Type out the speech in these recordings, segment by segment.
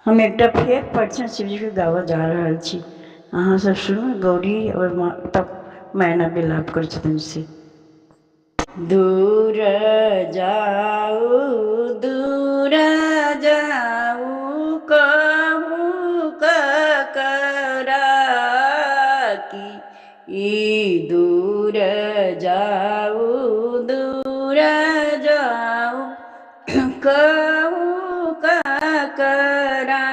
हम एक फेर परिछन शिव जी के गावा जा रहल छी। अहाँ सब सुनू, गौरी और तब मैना विलाप कर छथिन से। दूर जाऊ दूर जाऊ कहूँ ककरा की, ई दूर जाऊ दूर जाऊ कहूँ ककरा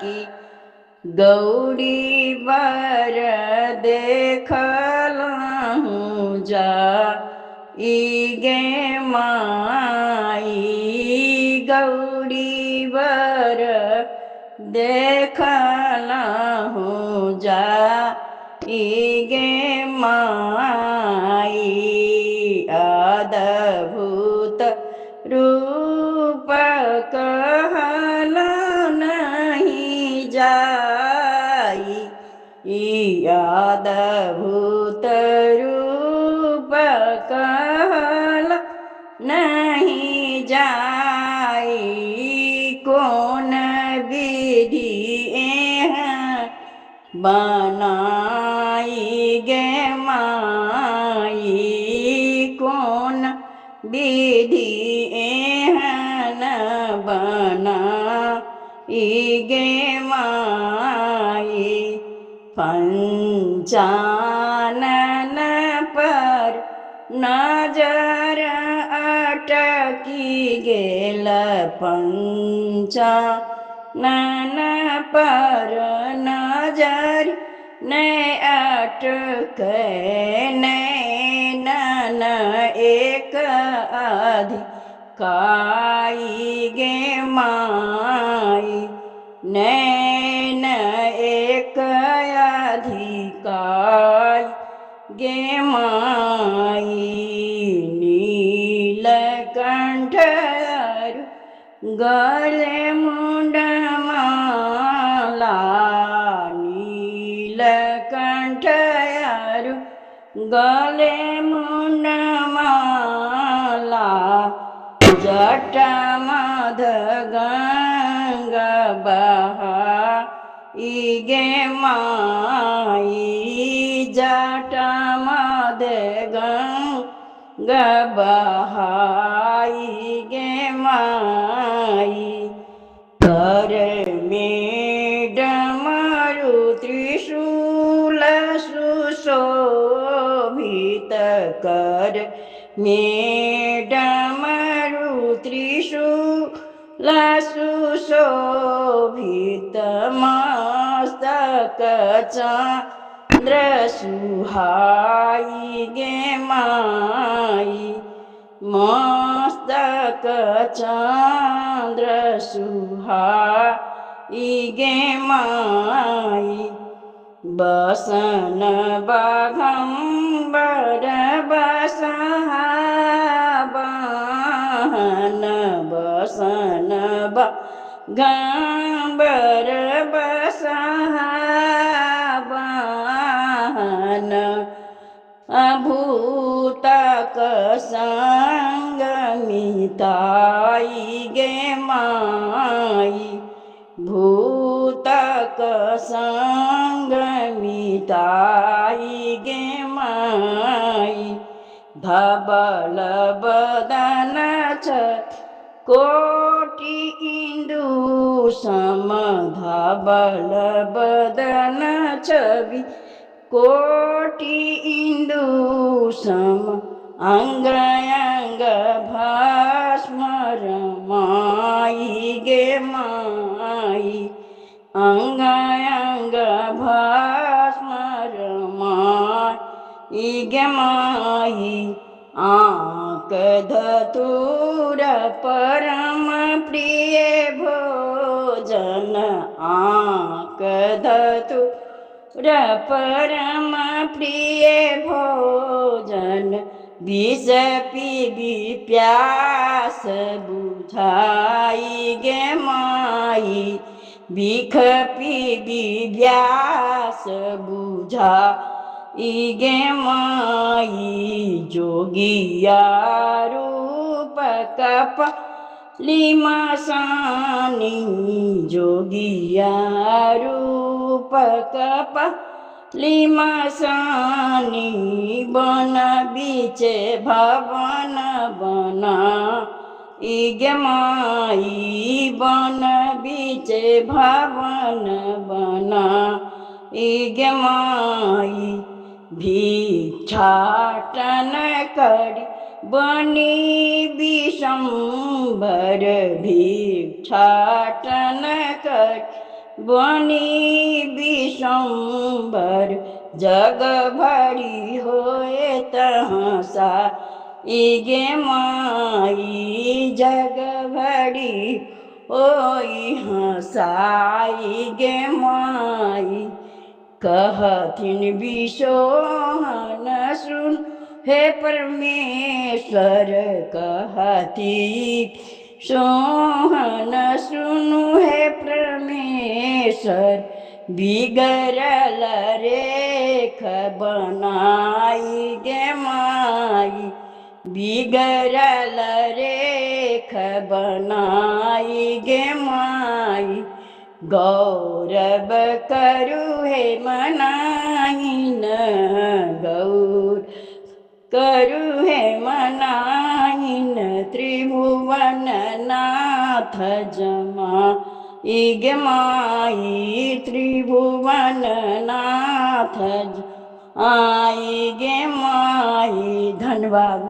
की, गौरी बर देखलहूँ जा ई गे माई, गौरी बर देखलहूँ जा ई गे माई, अद्भुत रूप कहल नहीं जाई, ई अद्भुत रूप कहल नहीं जाई, कौन विधि एहन बनाई गे माई, कौन विधि एहन बनाई गे माई, पंचानन पर नजर अटकी गेल, पंचानन पर नजर नै अटकै, नैनन एक अधिकाई गे माई, नैन एक अधिकाई गे माई, नीलकंठ गले मुंडमाला, नीलकंठ गले मुंडमाला, जटामध गंगा बहाई गे माई, जटामध गंगा बहाई गे माई, कर में डमरू त्रिशूल सुशोभित, कर में डमरू त्रिशूल सुशोभित, मस्तक चंद्र सुहाई गे माई, मस्तक चंद्र सुहाई गे माई, बसन बाघंबर बसहा वाहन, बसन बाघंबर बसहा वाहन, भूतक संग मिताई गे माई, भूतक संग मिताई गे माई, धबल बदन कोटि इंदु सम, धबल बदन छवि कोटि इंदु सम, अंग अंग भस्म रमाई गे माई, अंग अंग भस्म रमाई गे माई, आंक धतूर परम प्रिय भोजन, आंक धतूर परम प्रिय भोजन, विष पीबी प्यास बुझाई गे माई, बिख पीबी प्यास बुझाई गे माई, जोगिया रूप कप लिमसान जोगिया रूप लिमसानी बन बीचे भवन बना इगे माई बन बीचे भवन बना इगे माई भिक्षाटन करी बनी विशंबर भिक्षाटन करी बनी विशंबर जग भरी होए तहसा इगे माई जग भरी ओई हसाई गे माई कहथिन विशोहन सुन हे परमेश्वर कहती सोहन सुनु हे परमेश्वर बिगड़ल रेख बनाई गे माई बिगड़ल रेख बनाई गे माई गौरव करु हे मनाइन गौर करु हे मनाइन त्रिभुवन नाथ जमा इगे माई त्रिभुवन नाथ आई गे माई। धन्यवाद।